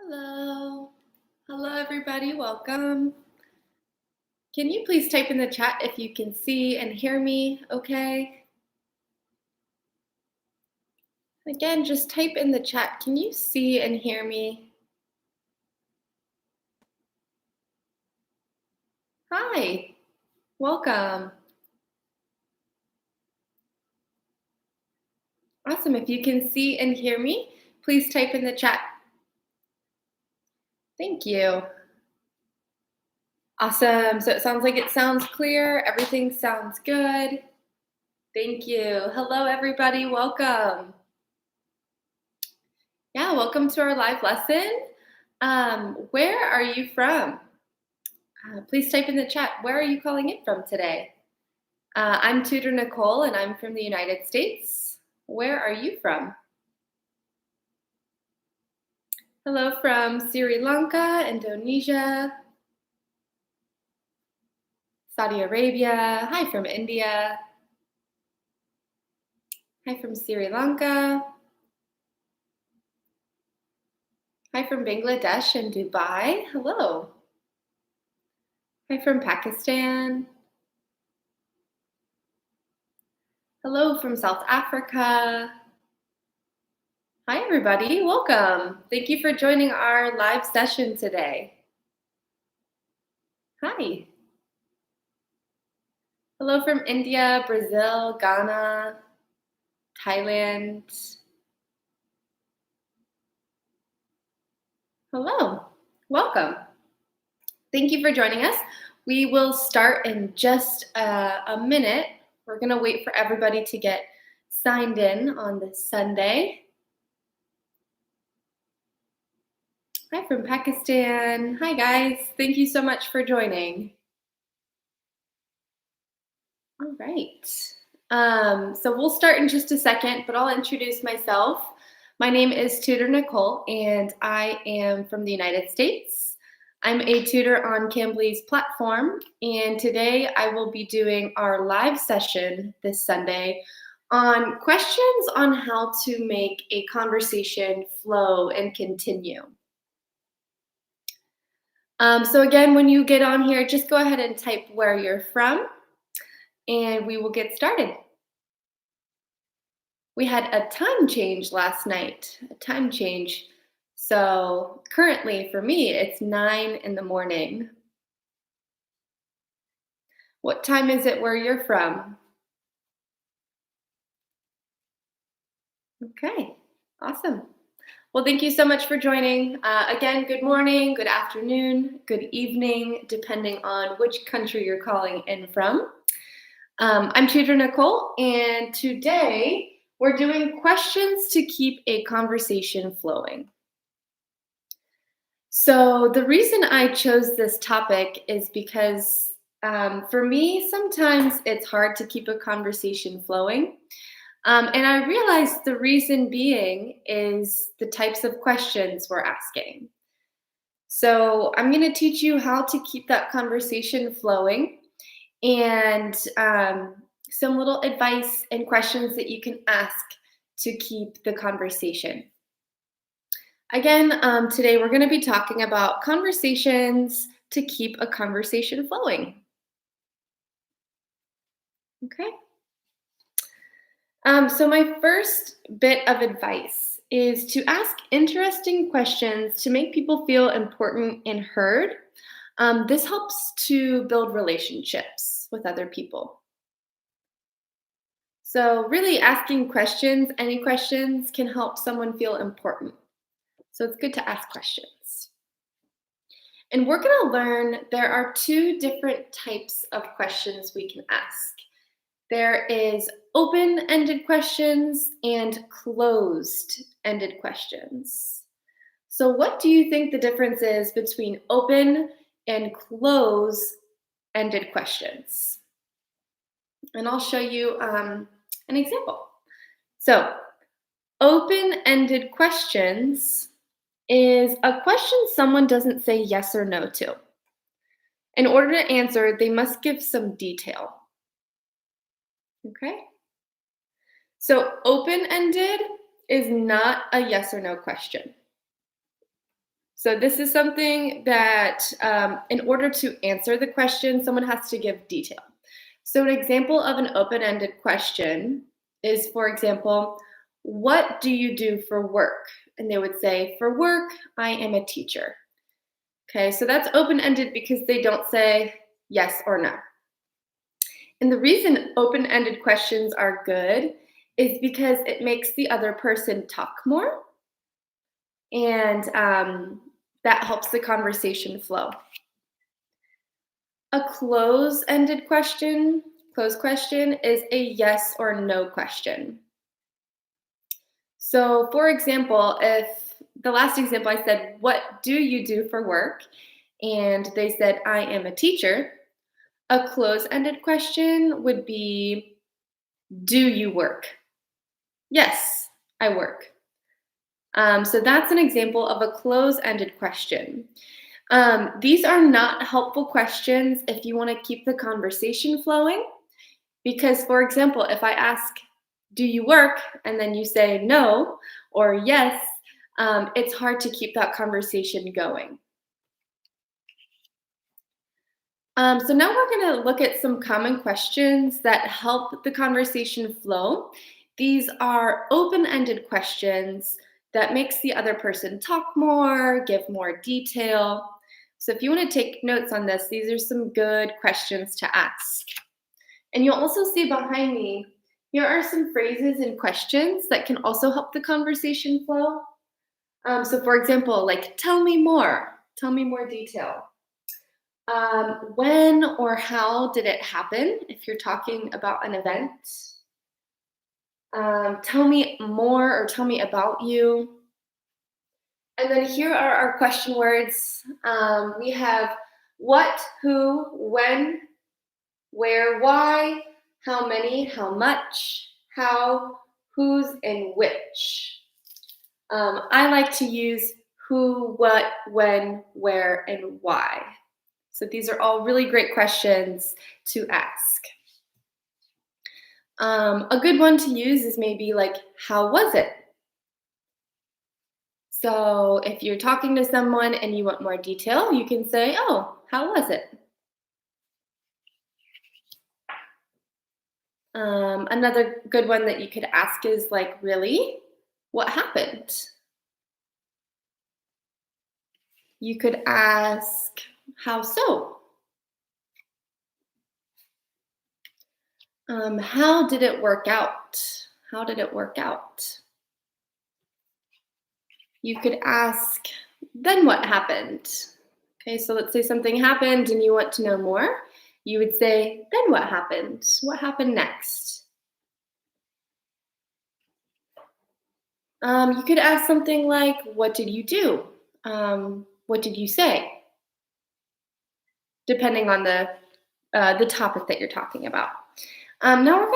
Hello. Hello, everybody. Welcome. Can you please type in the chat if you can see and hear me okay? Again, just type in the chat. Can you see and hear me? Hi. Welcome. Awesome. If you can see and hear me, please type in the chat. Thank you. Awesome. So it sounds like it sounds clear. Everything sounds good. Thank you. Hello, everybody. Welcome. Yeah, welcome to our live lesson. Where are you from? Please type in the chat. Where are you calling in from today? I'm Tutor Nicole, and I'm from the United States. Where are you from? Hello from Sri Lanka, Indonesia, Saudi Arabia. Hi from India. Hi from Sri Lanka. Hi from Bangladesh and Dubai. Hello. Hi from Pakistan. Hello from South Africa. Hi, everybody. Welcome. Thank you for joining our live session today. Hi. Hello from India, Brazil, Ghana, Thailand. Hello. Welcome. Thank you for joining us. We will start in just a minute. We're going to wait for everybody to get signed in on this Sunday. Hi from Pakistan. Hi, guys. Thank you so much for joining. All right. So we'll start in just a second, but I'll introduce myself. My name is Tutor Nicole, and I am from the United States. I'm a tutor on Cambly's platform, and today I will be doing our live session this Sunday on questions on how to make a conversation flow and continue. So again, when you get on here, just go ahead and type where you're from, and we will get started. We had a time change last night, a time change. So currently for me, it's 9 in the morning. What time is it where you're from? Okay, awesome. Well, thank you so much for joining. Again, good morning, good afternoon, good evening, depending on which country you're calling in from. I'm Tutor Nicole, and today we're doing questions to keep a conversation flowing. So the reason I chose this topic is because for me, sometimes it's hard to keep a conversation flowing. And I realized the reason being is the types of questions we're asking. So I'm going to teach you how to keep that conversation flowing and some little advice and questions that you can ask to keep the conversation. Again, today we're going to be talking about conversations to keep a conversation flowing. Okay. So my first bit of advice is to ask interesting questions to make people feel important and heard. This helps to build relationships with other people. So really asking questions, any questions, can help someone feel important. So it's good to ask questions. And we're going to learn there are two different types of questions we can ask. There is open-ended questions and closed-ended questions. So what do you think the difference is between open and closed-ended questions? And I'll show you an example. So open-ended questions is a question someone doesn't say yes or no to. In order to answer, they must give some detail. Okay? So open-ended is not a yes or no question. So this is something that, in order to answer the question, someone has to give detail. So an example of an open-ended question is, for example, what do you do for work? And they would say, for work, I am a teacher. Okay, so that's open-ended because they don't say yes or no. And the reason open-ended questions are good is because it makes the other person talk more, and that helps the conversation flow. A closed question is a yes or no question. So, for example, if the last example I said, what do you do for work? And they said, I am a teacher. A closed-ended question would be, do you work? Yes, I work. So that's an example of a closed-ended question. These are not helpful questions if you want to keep the conversation flowing. Because, for example, if I ask, do you work? And then you say no or yes, it's hard to keep that conversation going. So now we're going to look at some common questions that help the conversation flow. These are open-ended questions that makes the other person talk more, give more detail. So if you want to take notes on this, these are some good questions to ask. And you'll also see behind me, here are some phrases and questions that can also help the conversation flow. So for example, like, tell me more detail. When or how did it happen, if you're talking about an event? Tell me more or tell me about you. And then here are our question words. We have what, who, when, where, why, how many, how much, how, whose, and which. I like to use who, what, when, where, and why. So these are all really great questions to ask. A good one to use is maybe like, how was it? So if you're talking to someone and you want more detail, you can say, oh, how was it? Another good one that you could ask is like, really? What happened? You could ask, how so? How did it work out? How did it work out? You could ask, then what happened? Okay, so let's say something happened and you want to know more. You would say, then what happened? What happened next? You could ask something like, what did you do? What did you say? Depending on the topic that you're talking about. Now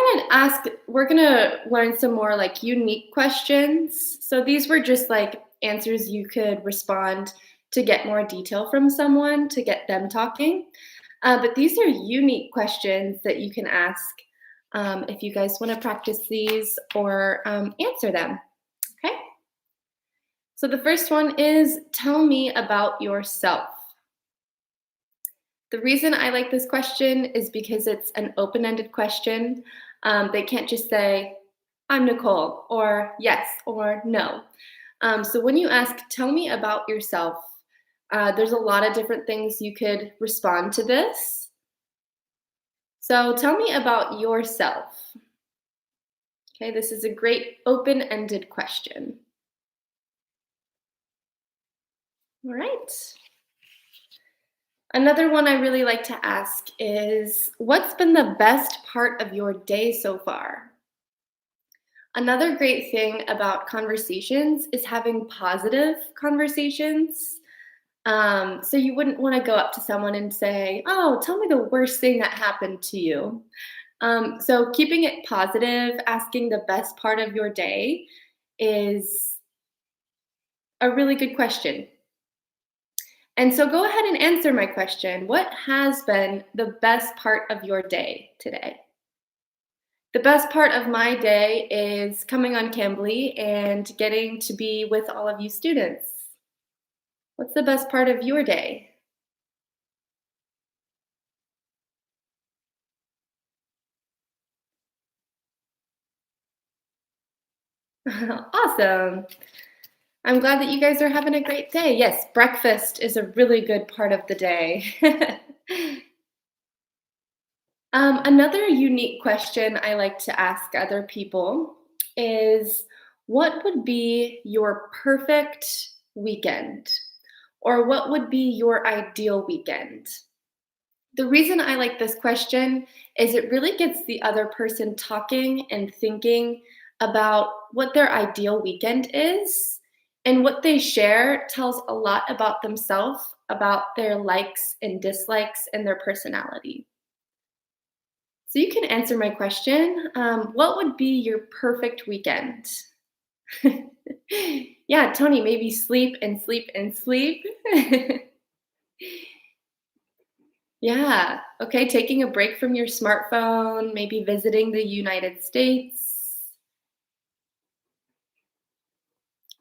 we're gonna learn some more like unique questions. So these were just like answers you could respond to get more detail from someone, to get them talking. But these are unique questions that you can ask if you guys want to practice these or answer them. Okay? So the first one is, tell me about yourself. The reason I like this question is because it's an open-ended question. They can't just say, I'm Nicole, or yes, or no. So when you ask, tell me about yourself, there's a lot of different things you could respond to this. So tell me about yourself. Okay, this is a great open-ended question. All right. Another one I really like to ask is, what's been the best part of your day so far? Another great thing about conversations is having positive conversations. So you wouldn't want to go up to someone and say, oh, tell me the worst thing that happened to you. So keeping it positive, asking the best part of your day is a really good question. And so go ahead and answer my question. What has been the best part of your day today? The best part of my day is coming on Cambly and getting to be with all of you students. What's the best part of your day? Awesome. I'm glad that you guys are having a great day. Yes, breakfast is a really good part of the day. Another unique question I like to ask other people is, what would be your perfect weekend? Or what would be your ideal weekend? The reason I like this question is it really gets the other person talking and thinking about what their ideal weekend is. And what they share tells a lot about themselves, about their likes and dislikes, and their personality. So you can answer my question. What would be your perfect weekend? Yeah, Tony, maybe sleep and sleep and sleep. Yeah. Okay, taking a break from your smartphone, maybe visiting the United States.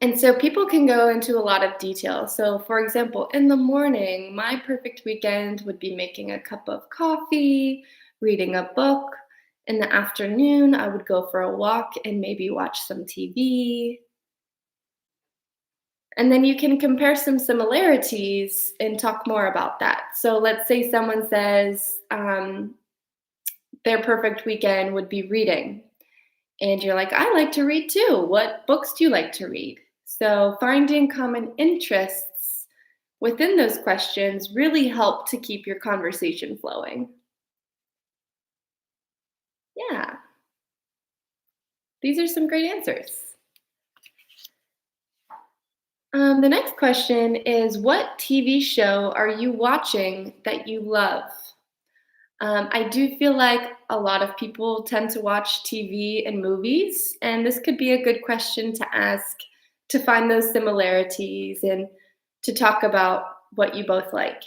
And so people can go into a lot of detail. So, for example, in the morning, my perfect weekend would be making a cup of coffee, reading a book. In the afternoon, I would go for a walk and maybe watch some TV. And then you can compare some similarities and talk more about that. So, let's say someone says, their perfect weekend would be reading. And you're like, I like to read too. What books do you like to read? So finding common interests within those questions really help to keep your conversation flowing. Yeah, these are some great answers. The next question is, what TV show are you watching that you love? I do feel like a lot of people tend to watch TV and movies, and this could be a good question to ask to find those similarities and to talk about what you both like.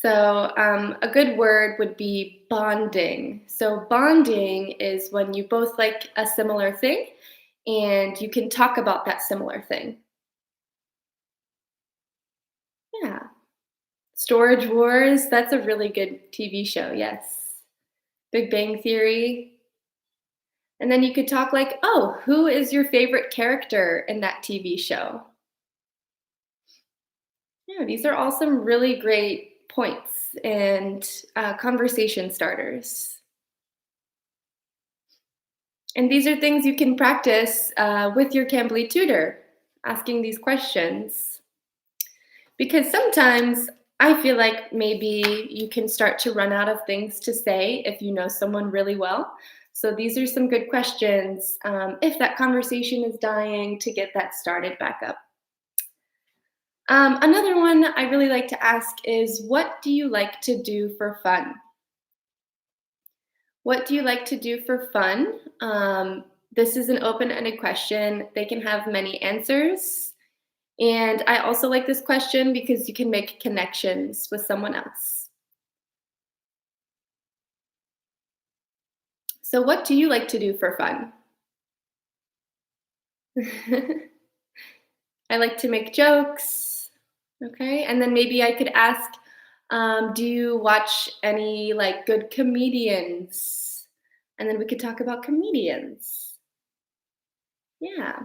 So, a good word would be bonding. So, bonding is when you both like a similar thing and you can talk about that similar thing. Yeah. Storage Wars, that's a really good TV show, yes. Big Bang Theory. And then you could talk like, oh, who is your favorite character in that TV show? Yeah, these are all some really great points and conversation starters. And these are things you can practice with your Cambly tutor, asking these questions. Because sometimes I feel like maybe you can start to run out of things to say if you know someone really well. So these are some good questions if that conversation is dying to get that started back up. Another one I really like to ask is, what do you like to do for fun? What do you like to do for fun? This is an open ended question. They can have many answers. And I also like this question because you can make connections with someone else. So, what do you like to do for fun? I like to make jokes. Okay. And then maybe I could ask, do you watch any like good comedians? And then we could talk about comedians. Yeah.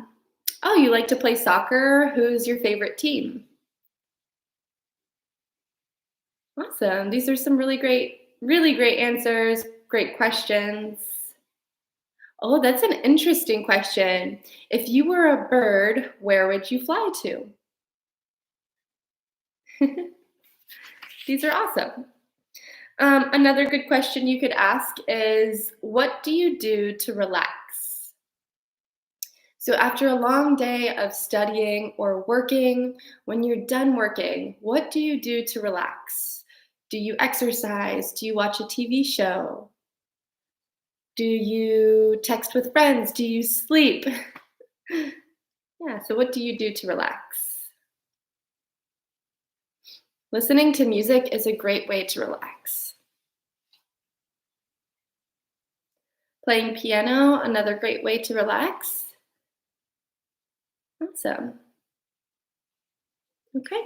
Oh, you like to play soccer? Who's your favorite team? Awesome. These are some really great answers, great questions. Oh, that's an interesting question. If you were a bird, where would you fly to? These are awesome. Another good question you could ask is, what do you do to relax? So, after a long day of studying or working, when you're done working, what do you do to relax? Do you exercise? Do you watch a TV show? Do you text with friends? Do you sleep? Yeah, so what do you do to relax? Listening to music is a great way to relax. Playing piano, another great way to relax. Awesome. Okay.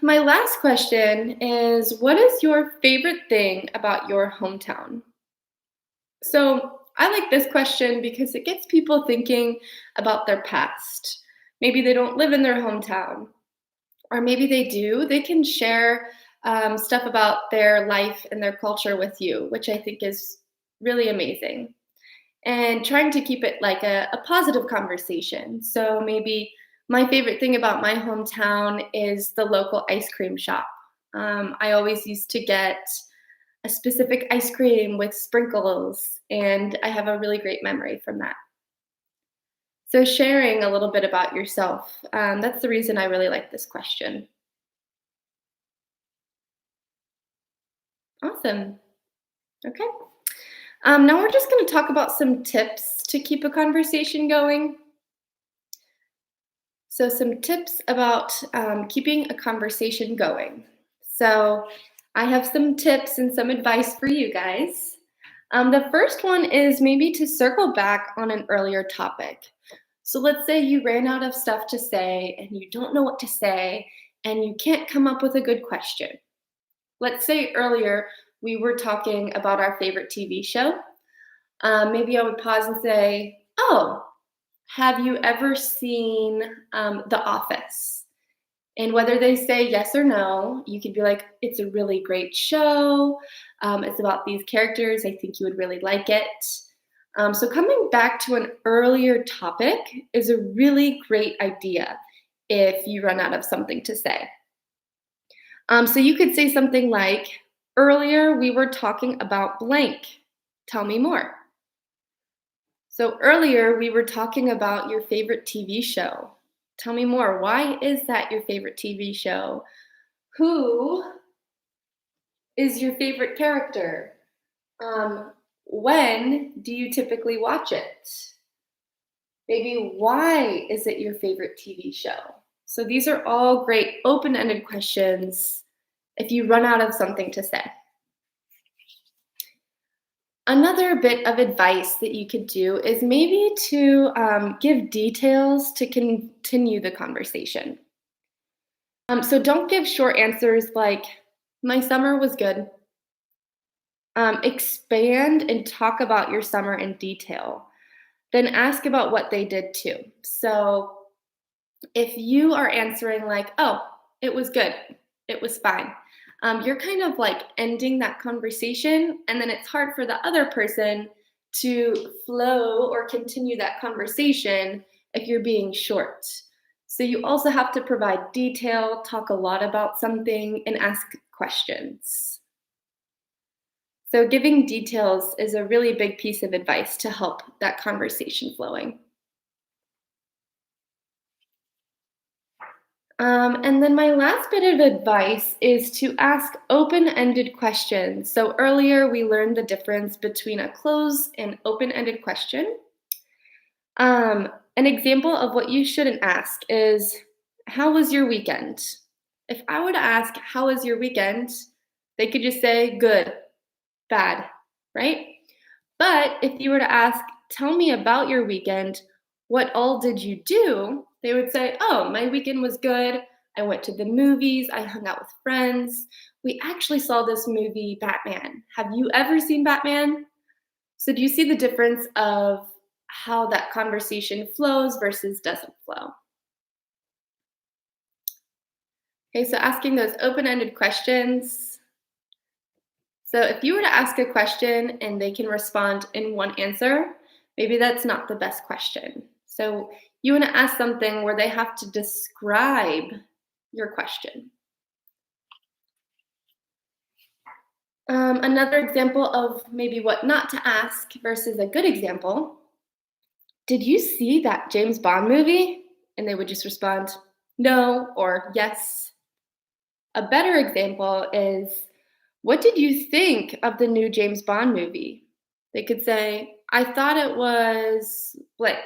My last question is, what is your favorite thing about your hometown? So I like this question because it gets people thinking about their past. Maybe they don't live in their hometown, or maybe they do. They can share stuff about their life and their culture with you, which I think is really amazing. And trying to keep it like a positive conversation. So maybe my favorite thing about my hometown is the local ice cream shop. I always used to get a specific ice cream with sprinkles, and I have a really great memory from that. So, sharing a little bit about yourself, that's the reason I really like this question. Awesome. Okay. Now we're just going to talk about some tips to keep a conversation going. So, some tips about keeping a conversation going. So, I have some tips and some advice for you guys. The first one is maybe to circle back on an earlier topic. So, let's say you ran out of stuff to say and you don't know what to say and you can't come up with a good question. Let's say earlier we were talking about our favorite TV show. Maybe I would pause and say, "Oh, have you ever seen The Office?" And whether they say yes or no, you could be like, "It's a really great show. It's about these characters. I think you would really like it." So, coming back to an earlier topic is a really great idea if you run out of something to say. So, you could say something like, "Earlier we were talking about blank. Tell me more." So earlier we were talking about your favorite TV show. Tell me more. Why is that your favorite TV show? Who is your favorite character? When do you typically watch it? Maybe why is it your favorite TV show? So these are all great open-ended questions if you run out of something to say. Another bit of advice that you could do is maybe to give details to continue the conversation. So don't give short answers like, "My summer was good." Expand and talk about your summer in detail. Then ask about what they did too. So if you are answering like, "Oh, it was good, it was fine," you're kind of like ending that conversation, and then it's hard for the other person to flow or continue that conversation if you're being short. So you also have to provide detail, talk a lot about something, and ask questions. So giving details is a really big piece of advice to help that conversation flowing. And then my last bit of advice is to ask open ended questions. So earlier we learned the difference between a closed and open ended question. An example of what you shouldn't ask is, "How was your weekend?" If I were to ask, "How was your weekend?" they could just say, "Good," "Bad," right? But if you were to ask, "Tell me about your weekend. What all did you do?" they would say, "Oh, my weekend was good. I went to the movies. I hung out with friends. We actually saw this movie, Batman. Have you ever seen Batman?" So, do you see the difference of how that conversation flows versus doesn't flow? Okay, so asking those open ended questions. So if you were to ask a question and they can respond in one answer, maybe that's not the best question. So you want to ask something where they have to describe your question. Another example of maybe what not to ask versus a good example: "Did you see that James Bond movie?" And they would just respond, "No," or "Yes." A better example is, "What did you think of the new James Bond movie?" They could say, "I thought it was blank."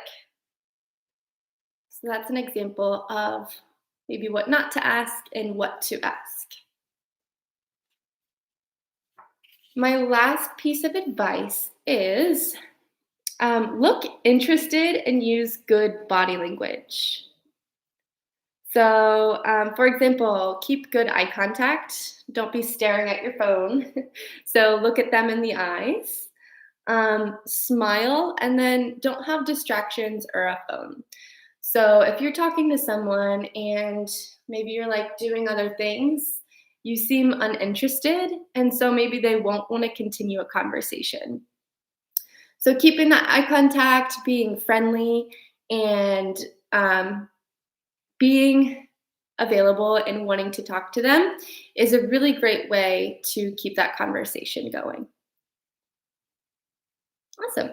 So that's an example of maybe what not to ask and what to ask. My last piece of advice is Look interested and use good body language. So, for example, keep good eye contact. Don't be staring at your phone. So, look at them in the eyes. Smile, and then don't have distractions or a phone. So, if you're talking to someone and maybe you're like doing other things, you seem uninterested, and so maybe they won't want to continue a conversation. So, keeping that eye contact, being friendly, and being available and wanting to talk to them is a really great way to keep that conversation going. Awesome.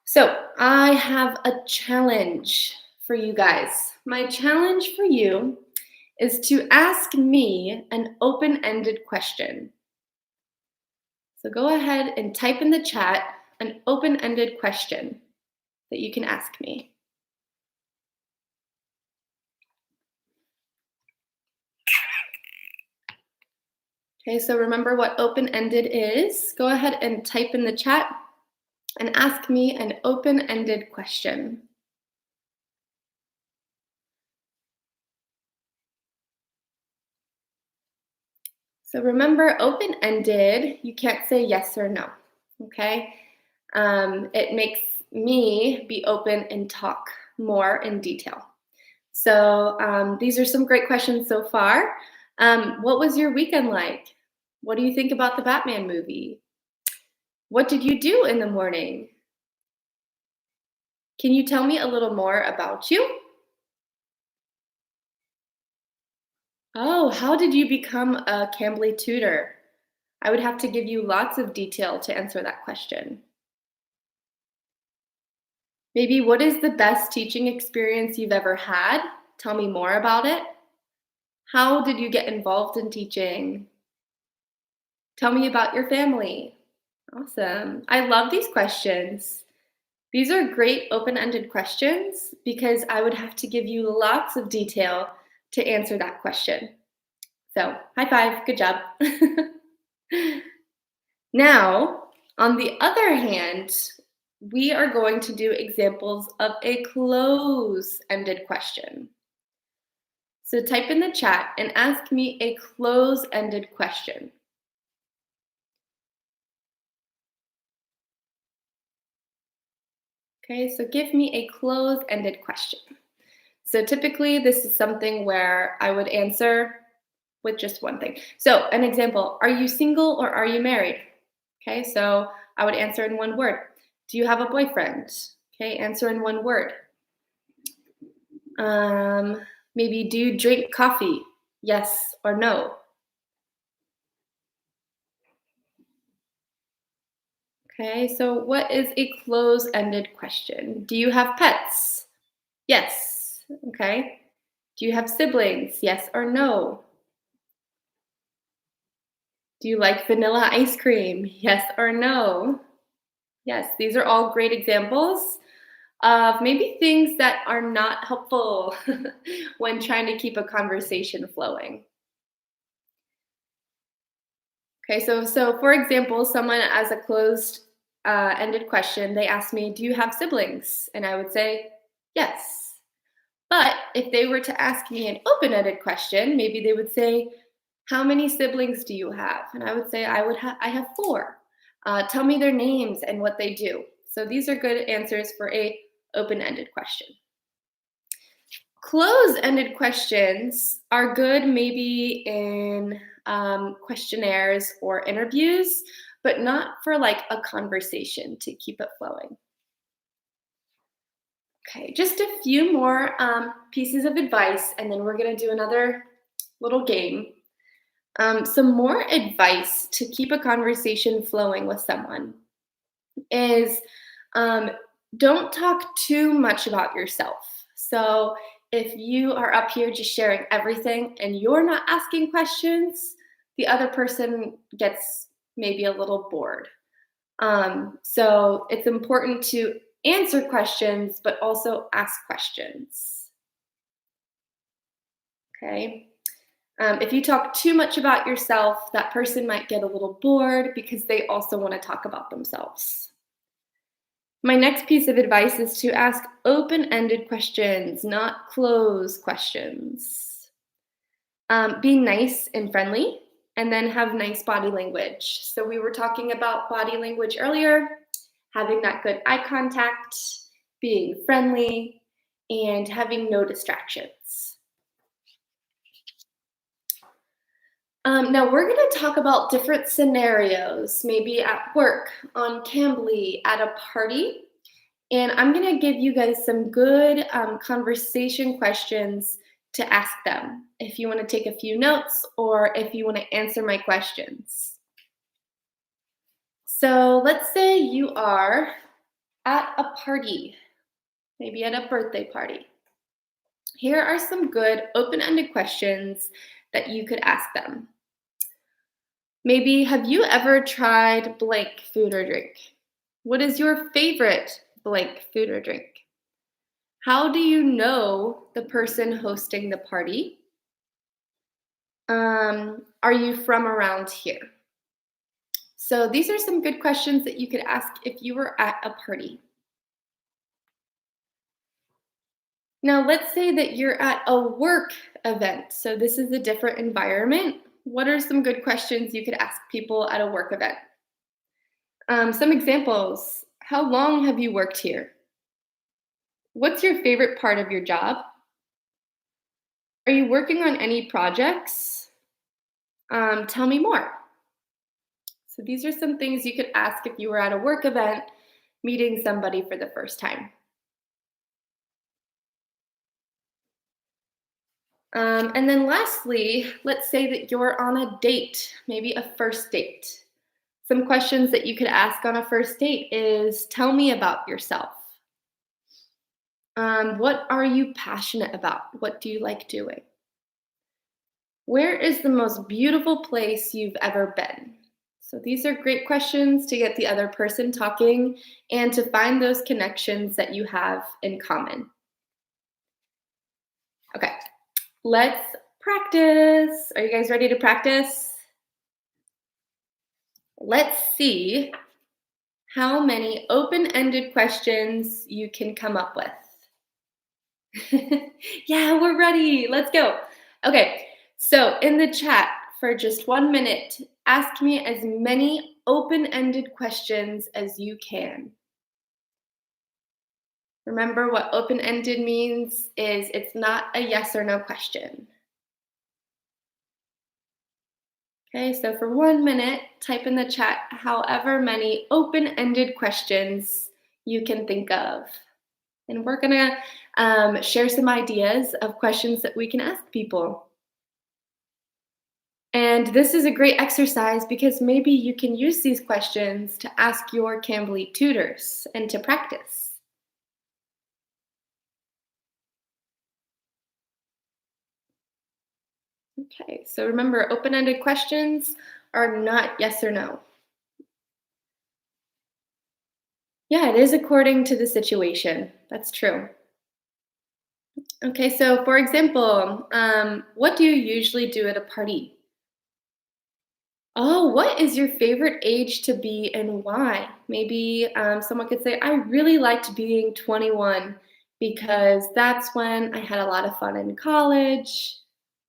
So, I have a challenge for you guys. My challenge for you is to ask me an open ended question. So, go ahead and type in the chat an open ended question that you can ask me. Okay, so remember what open ended is. Go ahead and type in the chat and ask me an open ended question. So remember, open ended, you can't say yes or no. Okay? It makes me be open and talk more in detail. So these are some great questions so far. What was your weekend like? What do you think about the Batman movie? What did you do in the morning? Can you tell me a little more about you? Oh, how did you become a Cambly tutor? I would have to give you lots of detail to answer that question. Maybe what is the best teaching experience you've ever had? Tell me more about it. How did you get involved in teaching? Tell me about your family. Awesome. I love these questions. These are great open ended questions because I would have to give you lots of detail to answer that question. So, high five. Good job. Now, on the other hand, we are going to do examples of a close ended question. So, type in the chat and ask me a close ended question. Okay, so give me a close-ended question. So typically this is something where I would answer with just one thing. So an example, are you single or are you married? Okay, so I would answer in one word. Do you have a boyfriend? Okay, answer in one word. Maybe do you drink coffee? Yes or no? Okay, so what is a close-ended question? Do you have pets? Yes. Okay. Do you have siblings? Yes or no? Do you like vanilla ice cream? Yes or no? Yes, these are all great examples of maybe things that are not helpful when trying to keep a conversation flowing. Okay, so for example, someone as a closed ended question, they asked me, "Do you have siblings?" And I would say, "Yes." But if they were to ask me an open-ended question, maybe they would say, "How many siblings do you have?" And I would say, I have four. Tell me their names and what they do." So these are good answers for a open-ended question. Close-ended questions are good maybe in questionnaires or interviews, but not for like a conversation to keep it flowing. Okay, just a few more pieces of advice, and then we're going to do another little game. Some more advice to keep a conversation flowing with someone is don't talk too much about yourself. So if you are up here just sharing everything and you're not asking questions, the other person gets maybe a little bored. So it's important to answer questions, but also ask questions. Okay. If you talk too much about yourself, that person might get a little bored because they also want to talk about themselves. My next piece of advice is to ask open-ended questions, not closed questions. Be nice and friendly, and then have nice body language. So we were talking about body language earlier, having that good eye contact, being friendly, and having no distractions. Now we're going to talk about different scenarios, maybe at work, on Cambly, at a party. And I'm going to give you guys some good conversation questions to ask them if you want to take a few notes or if you want to answer my questions. So let's say you are at a party, maybe at a birthday party. Here are some good open-ended questions that you could ask them. Maybe, have you ever tried blank food or drink? What is your favorite blank food or drink? How do you know the person hosting the party? Are you from around here? So these are some good questions that you could ask if you were at a party. Now let's say that you're at a work event. So this is a different environment. What are some good questions you could ask people at a work event? Some examples. How long have you worked here? What's your favorite part of your job? Are you working on any projects? Tell me more. So these are some things you could ask if you were at a work event meeting somebody for the first time. And then lastly, let's say that you're on a date, maybe a first date. Some questions that you could ask on a first date is, tell me about yourself. What are you passionate about? What do you like doing? Where is the most beautiful place you've ever been? So these are great questions to get the other person talking and to find those connections that you have in common. Okay, let's practice. Are you guys ready to practice? Let's see how many open-ended questions you can come up with. Yeah, we're ready. Let's go. Okay, so in the chat for just 1 minute, ask me as many open-ended questions as you can. Remember, what open-ended means is it's not a yes or no question. Okay, so for 1 minute, type in the chat however many open-ended questions you can think of. And we're gonna share some ideas of questions that we can ask people. And this is a great exercise because maybe you can use these questions to ask your Cambly tutors and to practice. Okay, so remember, open-ended questions are not yes or no. Yeah, it is according to the situation. That's true. Okay, so for example, what do you usually do at a party? Oh, what is your favorite age to be and why? Maybe someone could say, I really liked being 21 because that's when I had a lot of fun in college,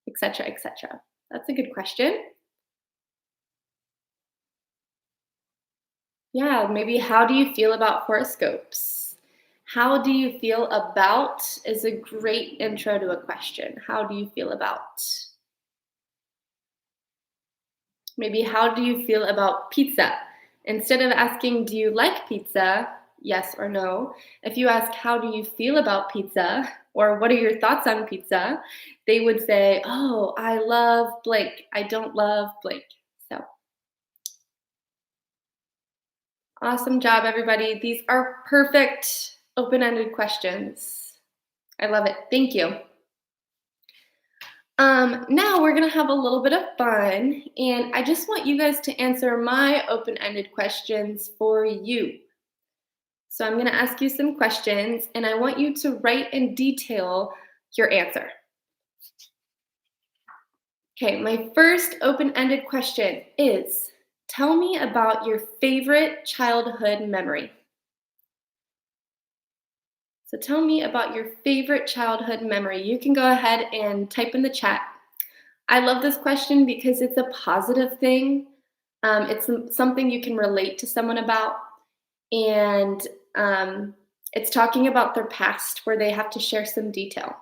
etc., etc. That's a good question. Yeah, maybe how do you feel about horoscopes? How do you feel about is a great intro to a question. How do you feel about? Maybe how do you feel about pizza? Instead of asking, do you like pizza? Yes or no. If you ask, how do you feel about pizza? Or what are your thoughts on pizza? They would say, oh, I love blank. I don't love blank. So awesome job, everybody. These are perfect open-ended questions. I love it. Thank you. Now we're gonna have a little bit of fun, and I just want you guys to answer my open-ended questions for you. So I'm gonna ask you some questions, and I want you to write in detail your answer. Okay, my first open-ended question is, tell me about your favorite childhood memory. So tell me about your favorite childhood memory. You can go ahead and type in the chat. I love this question because it's a positive thing. It's something you can relate to someone about, and it's talking about their past where they have to share some detail.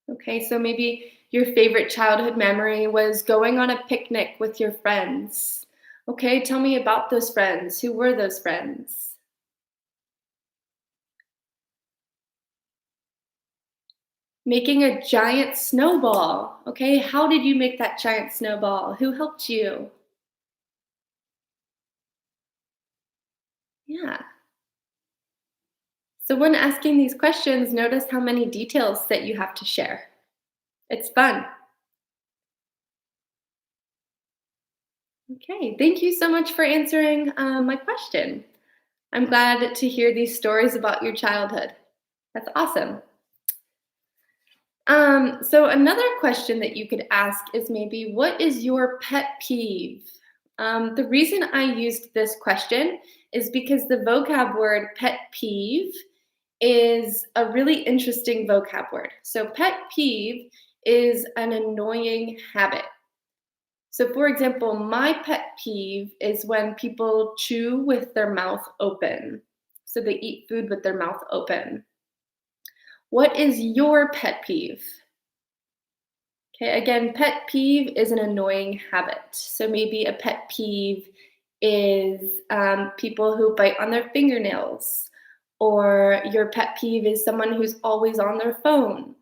Okay, so maybe your favorite childhood memory was going on a picnic with your friends. Okay, tell me about those friends. Who were those friends? Making a giant snowball. Okay, how did you make that giant snowball? Who helped you? Yeah. So when asking these questions, notice how many details that you have to share. It's fun. Okay, thank you so much for answering my question. I'm glad to hear these stories about your childhood. That's awesome. So another question that you could ask is maybe, what is your pet peeve? The reason I used this question is because the vocab word pet peeve is a really interesting vocab word. So pet peeve is an annoying habit. So for example, my pet peeve is when people chew with their mouth open. So they eat food with their mouth open. What is your pet peeve? Okay, again, pet peeve is an annoying habit. So maybe a pet peeve is people who bite on their fingernails, or your pet peeve is someone who's always on their phone.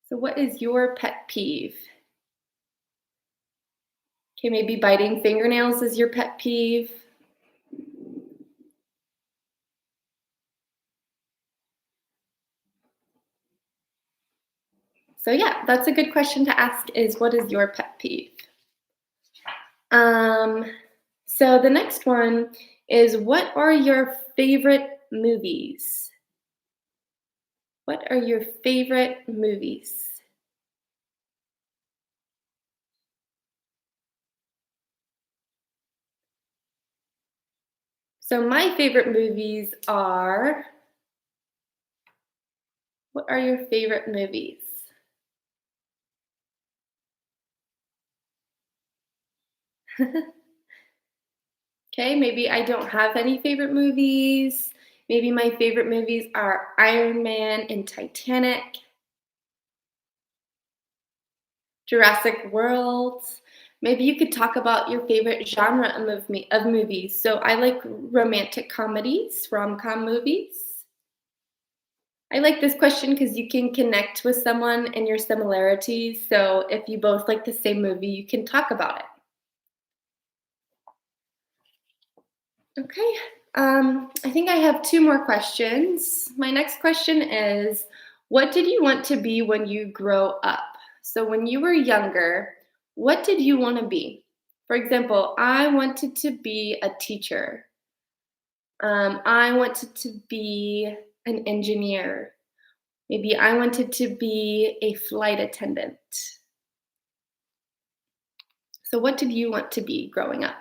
So, what is your pet peeve? Okay, maybe biting fingernails is your pet peeve. So, yeah, that's a good question to ask is what is your pet peeve? Um, so the next one is, what are your favorite movies? What are your favorite movies? So my favorite movies are, what are your favorite movies? Okay, maybe I don't have any favorite movies. Maybe my favorite movies are Iron Man and Titanic, Jurassic World. Maybe you could talk about your favorite genre of movies. So I like romantic comedies, rom-com movies. I like this question because you can connect with someone and your similarities. So if you both like the same movie, you can talk about it. Okay. I think I have two more questions. My next question is, what did you want to be when you grow up? So when you were younger, what did you want to be? For example, I wanted to be a teacher. I wanted to be an engineer. Maybe I wanted to be a flight attendant. So what did you want to be growing up?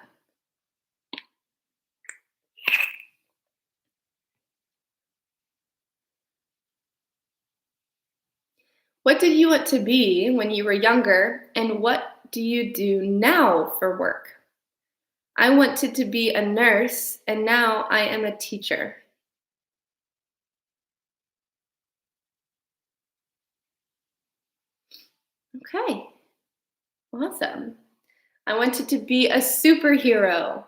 What did you want to be when you were younger, and what do you do now for work? I wanted to be a nurse, and now I am a teacher. Okay, awesome. I wanted to be a superhero.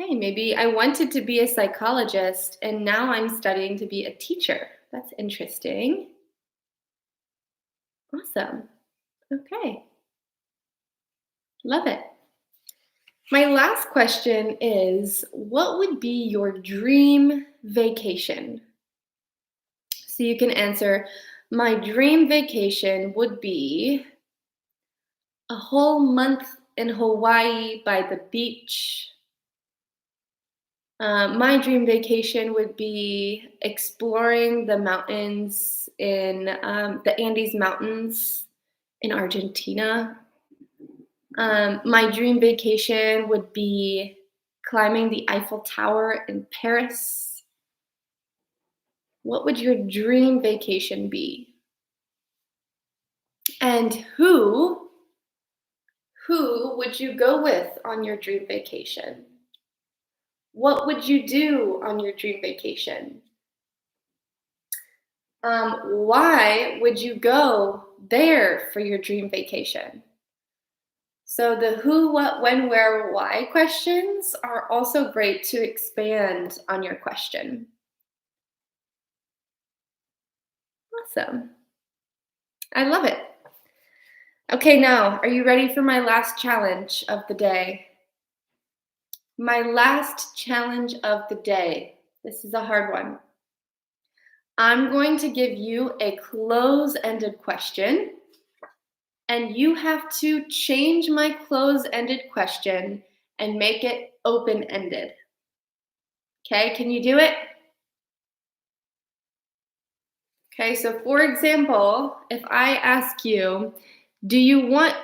Okay, maybe I wanted to be a psychologist, and now I'm studying to be a teacher. That's interesting. Awesome. Okay, love it. My last question is, what would be your dream vacation? So you can answer, my dream vacation would be a whole month in Hawaii by the beach. My dream vacation would be exploring the mountains in the Andes Mountains in Argentina. My dream vacation would be climbing the Eiffel Tower in Paris. What would your dream vacation be? And who would you go with on your dream vacation? What would you do on your dream vacation? Why would you go there for your dream vacation? So the who, what, when, where, why questions are also great to expand on your question. Awesome. I love it. Okay, now, are you ready for my last challenge of the day? My last challenge of the day. This is a hard one. I'm going to give you a close-ended question, and you have to change my close-ended question and make it open-ended. Okay, can you do it? Okay, so for example, if I ask you, do you watch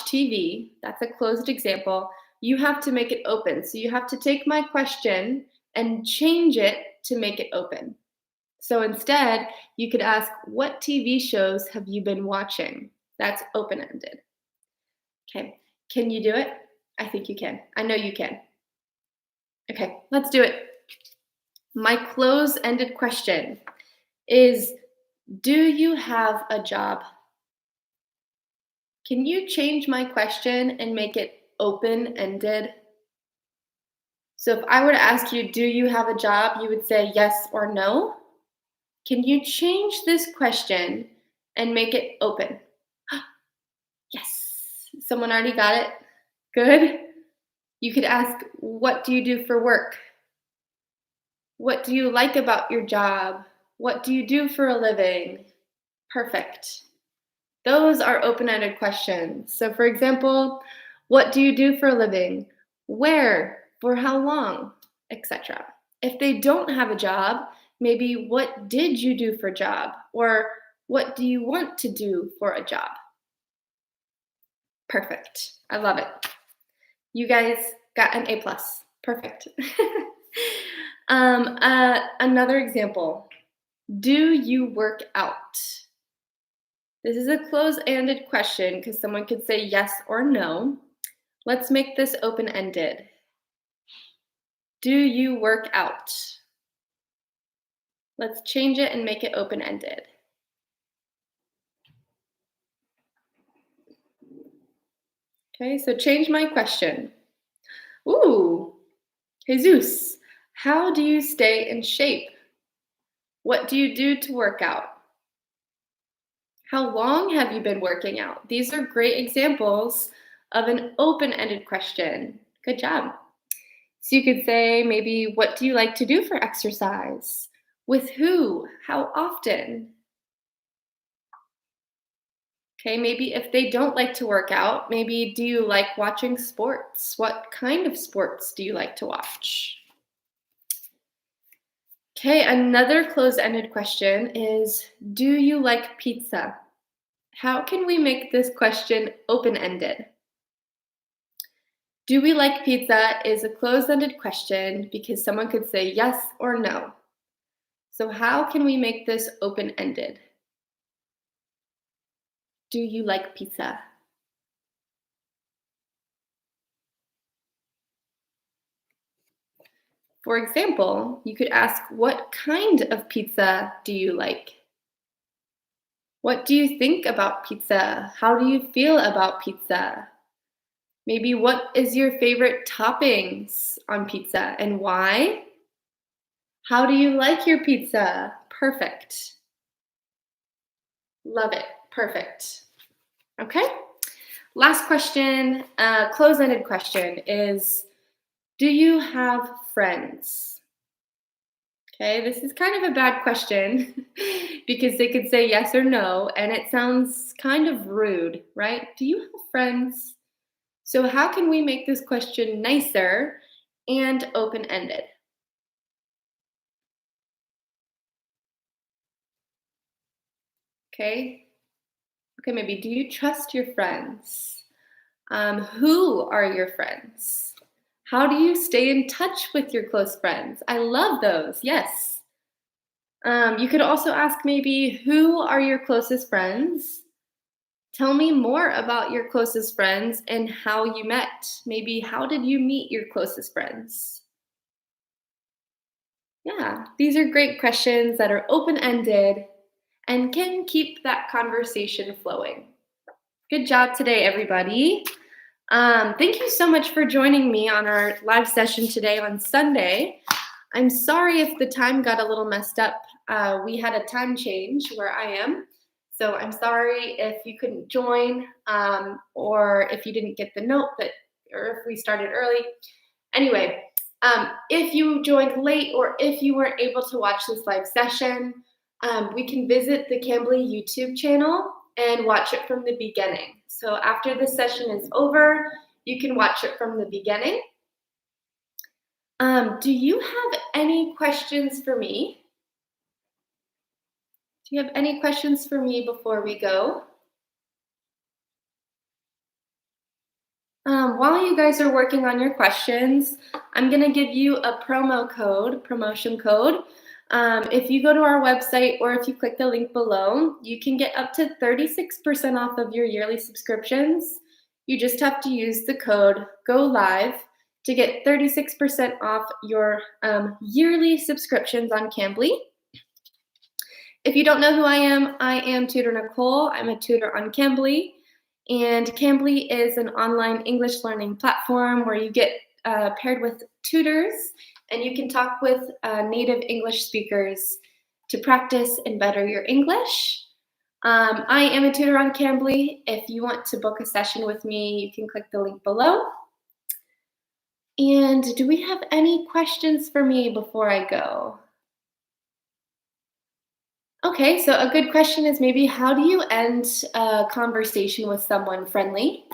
TV? That's a closed example. You have to make it open. So you have to take my question and change it to make it open. So instead, you could ask, what TV shows have you been watching? That's open-ended. Okay, can you do it? I think you can. I know you can. Okay, let's do it. My close-ended question is, do you have a job? Can you change my question and make it open-ended? So if I were to ask you, do you have a job? You would say yes or no. Can you change this question and make it open? Yes. Someone already got it? Good. You could ask, what do you do for work? What do you like about your job? What do you do for a living? Perfect. Those are open-ended questions. So for example, what do you do for a living? Where? For how long? Etc. If they don't have a job, maybe what did you do for a job? Or what do you want to do for a job? Perfect. I love it. You guys got an A+. Perfect. Another example. Do you work out? This is a close-ended question because someone could say yes or no. Let's make this open-ended. Do you work out? Let's change it and make it open-ended. Okay, so change my question. Ooh, Jesus, how do you stay in shape? What do you do to work out? How long have you been working out? These are great examples of an open-ended question. Good job. So you could say maybe, what do you like to do for exercise? With who? How often? Okay, maybe if they don't like to work out, maybe do you like watching sports? What kind of sports do you like to watch? Okay, another closed-ended question is, do you like pizza? How can we make this question open-ended? Do we like pizza is a closed-ended question because someone could say yes or no. So how can we make this open-ended? Do you like pizza? For example, you could ask, what kind of pizza do you like? What do you think about pizza? How do you feel about pizza? Maybe what is your favorite toppings on pizza and why? How do you like your pizza? Perfect. Love it. Perfect. Okay. Last question, close-ended question is, do you have friends? Okay, this is kind of a bad question because they could say yes or no, and it sounds kind of rude, right? Do you have friends? So how can we make this question nicer and open-ended? Okay, Okay, maybe do you trust your friends? Who are your friends? How do you stay in touch with your close friends? I love those. Yes. You could also ask maybe, who are your closest friends? Tell me more about your closest friends and how you met. Maybe how did you meet your closest friends? Yeah, these are great questions that are open ended and can keep that conversation flowing. Good job today, everybody. Thank you so much for joining me on our live session today on Sunday. I'm sorry if the time got a little messed up. We had a time change where I am. So I'm sorry if you couldn't join or if you didn't get the note that, or if we started early. Anyway, if you joined late or if you weren't able to watch this live session, we can visit the Cambly YouTube channel and watch it from the beginning. So after this session is over, you can watch it from the beginning. Do you have any questions for me? Do you have any questions for me before we go? While you guys are working on your questions, I'm going to give you a promotion code. If you go to our website or if you click the link below, you can get up to 36% off of your yearly subscriptions. You just have to use the code GOLIVE to get 36% off your yearly subscriptions on Cambly. If you don't know who I am Tutor Nicole. I'm a tutor on Cambly. And Cambly is an online English learning platform where you get paired with tutors and you can talk with native English speakers to practice and better your English. I am a tutor on Cambly. If you want to book a session with me, you can click the link below. And do we have any questions for me before I go? Okay, so a good question is maybe, how do you end a conversation with someone friendly?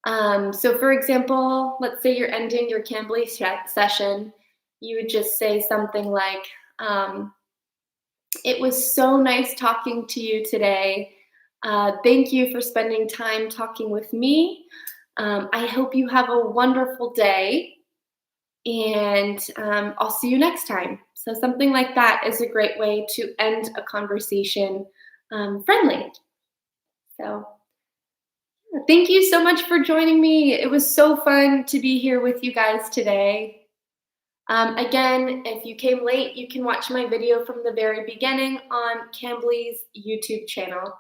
So for example, let's say you're ending your Cambly session, you would just say something like, it was so nice talking to you today. Thank you for spending time talking with me. I hope you have a wonderful day, and I'll see you next time. So something like that is a great way to end a conversation friendly. So thank you so much for joining me. It was so fun to be here with you guys today. Again, if you came late, you can watch my video from the very beginning on Cambly's YouTube channel.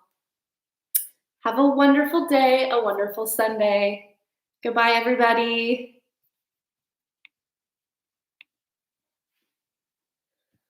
Have a wonderful day, a wonderful Sunday. Goodbye, everybody.